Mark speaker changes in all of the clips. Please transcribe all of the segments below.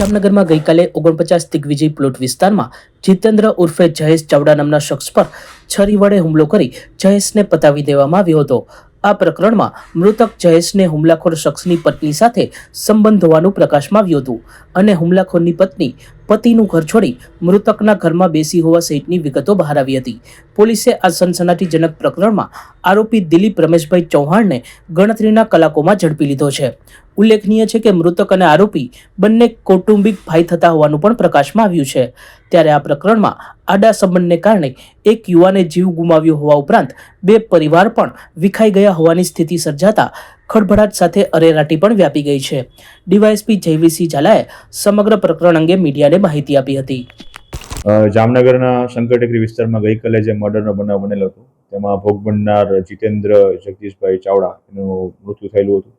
Speaker 1: જામનગરમાં ગઈકાલે 49 દિગ્વિજય પ્લોટ વિસ્તારમાં જીતેન્દ્ર ઉર્ફે જયેશ ચાવડા નામના શખ્સ પર છરી વડે હુમલો કરી જયેશને પતાવી દેવામાં આવ્યો હતો। આ પ્રકરણમાં મૃતક જયેશને હુમલાખોર શખ્સની પત્ની સાથે સંબંધ હોવાનું પ્રકાશમાં આવ્યું હતું અને હુમલાખોરની પત્ની પતિનું ઘર છોડી મૃતકના ઘરમાં બેસી હોવા સહિતની વિગતો બહાર આવી હતી। પોલીસે આ સનસનાટીજનક પ્રકરણમાં આરોપી દિલીપ રમેશભાઈ ચૌહાણને ગણતરીના કલાકોમાં ઝડપી લીધો છે। ઉલ્લેખનીય છે કે મૃતક અને આરોપી બંને કૌટુંબિક ભાઈ થતા હોવાનું પણ પ્રકાશમાં આવ્યું છે। ત્યારે આ પ્રકરણમાં આડા સંબંધને કારણે એક યુવાને જીવ ગુમાવ્યો હોવા ઉપરાંત બે પરિવાર પણ વિખાઈ ગયા હોવાની સ્થિતિ સર્જાતા ખળભળાટ સાથે અરેરાટી પણ વ્યાપી ગઈ છે। ડીવાયએસપી જયવીરસિંહ ઝાલાએ સમગ્ર પ્રકરણ અંગે મીડિયાને માહિતી આપી હતી।
Speaker 2: જામનગરના શંકરટેકરી વિસ્તારમાં ગઈકાલે જે મર્ડરનો બનાવ બનેલો હતો તેમાં ભોગ બનનાર જીતેન્દ્ર જગદીશભાઈ ચાવડા એનું મૃત્યુ થયેલું હતું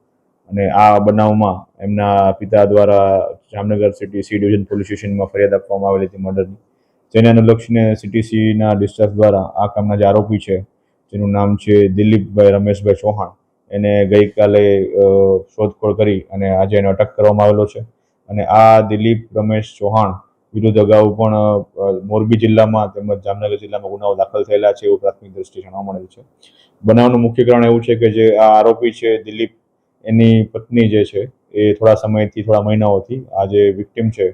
Speaker 2: અને આ બનાવમાં એમના પિતા દ્વારા Jamnagar city C division police સ્ટેશનમાં ફરિયાદ આપવામાં આવેલી હતી મર્ડરની, જેને અનુલક્ષીને સીટીસીના ડિસ્ટ્રિક્ટ દ્વારા આ કામના જે આરોપી છે જેનું નામ છે દિલીપભાઈ રમેશભાઈ ચૌહાણ, એને ગઈકાલે શોધખોળ કરી અને આજે એને અટક કરવામાં આવેલો છે। અને આ દિલીપ રમેશ ચૌહાણ વિરુદ્ધ અગાઉ પણ મોરબી જિલ્લામાં તેમજ જામનગર જિલ્લામાં ગુનાઓ દાખલ થયેલા છે એવું પ્રાથમિક દ્રષ્ટિએ જાણવા મળેલ છે। બનાવનું મુખ્ય કારણ એવું છે કે જે આ આરોપી છે દિલીપ, એની પત્ની જે છે એ થોડા મહિનાઓથી આ જે વિક્ટિમ છે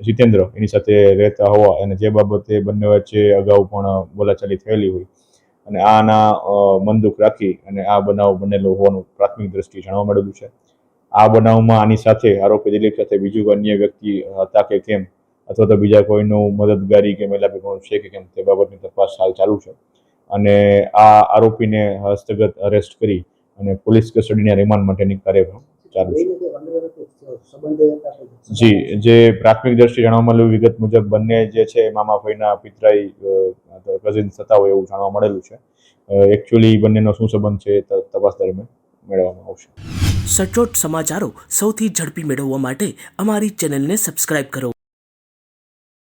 Speaker 2: જીતેન્દ્ર એની સાથે રહેતા હોવા અને જે બાબતે બંને વચ્ચે અગાઉ પણ બોલાચાલી થયેલી હોય અને આના મન દુઃખ રાખી અને આ બનાવ બનેલો હોવાનું પ્રાથમિક દ્રષ્ટિએ જાણવા મળેલું છે। આ બનાવમાં આની સાથે આરોપી દિલીપ સાથે બીજું અન્ય વ્યક્તિ હતા કે કેમ અથવા તો બીજા કોઈનું મદદગારી કે મેલાપીપણું છે કે કેમ તે બાબતની તપાસ હાલ ચાલુ છે અને આ આરોપીને હસ્તગત અરેસ્ટ કરી અને પોલીસ કસ્ટડીના રિમાન્ડ માટેની કાર્યવાહી ચાલુ છે। જી, જે પ્રાથમિક દ્રષ્ટિએ જાણવા મળેલું વિગત મુજબ બંને જે છે મામા ફઈના પિતરાઈ કઝિન થતા હોય એવું જાણવા મળેલું છે। એકચ્યુઅલી બંનેનો શું સંબંધ છે તપાસ દરમિયાન મેળવવામાં આવશે।
Speaker 1: સચોટ સમાચારો સૌથી ઝડપી મેળવવા માટે અમારી ચેનલને સબસ્ક્રાઇબ કરો।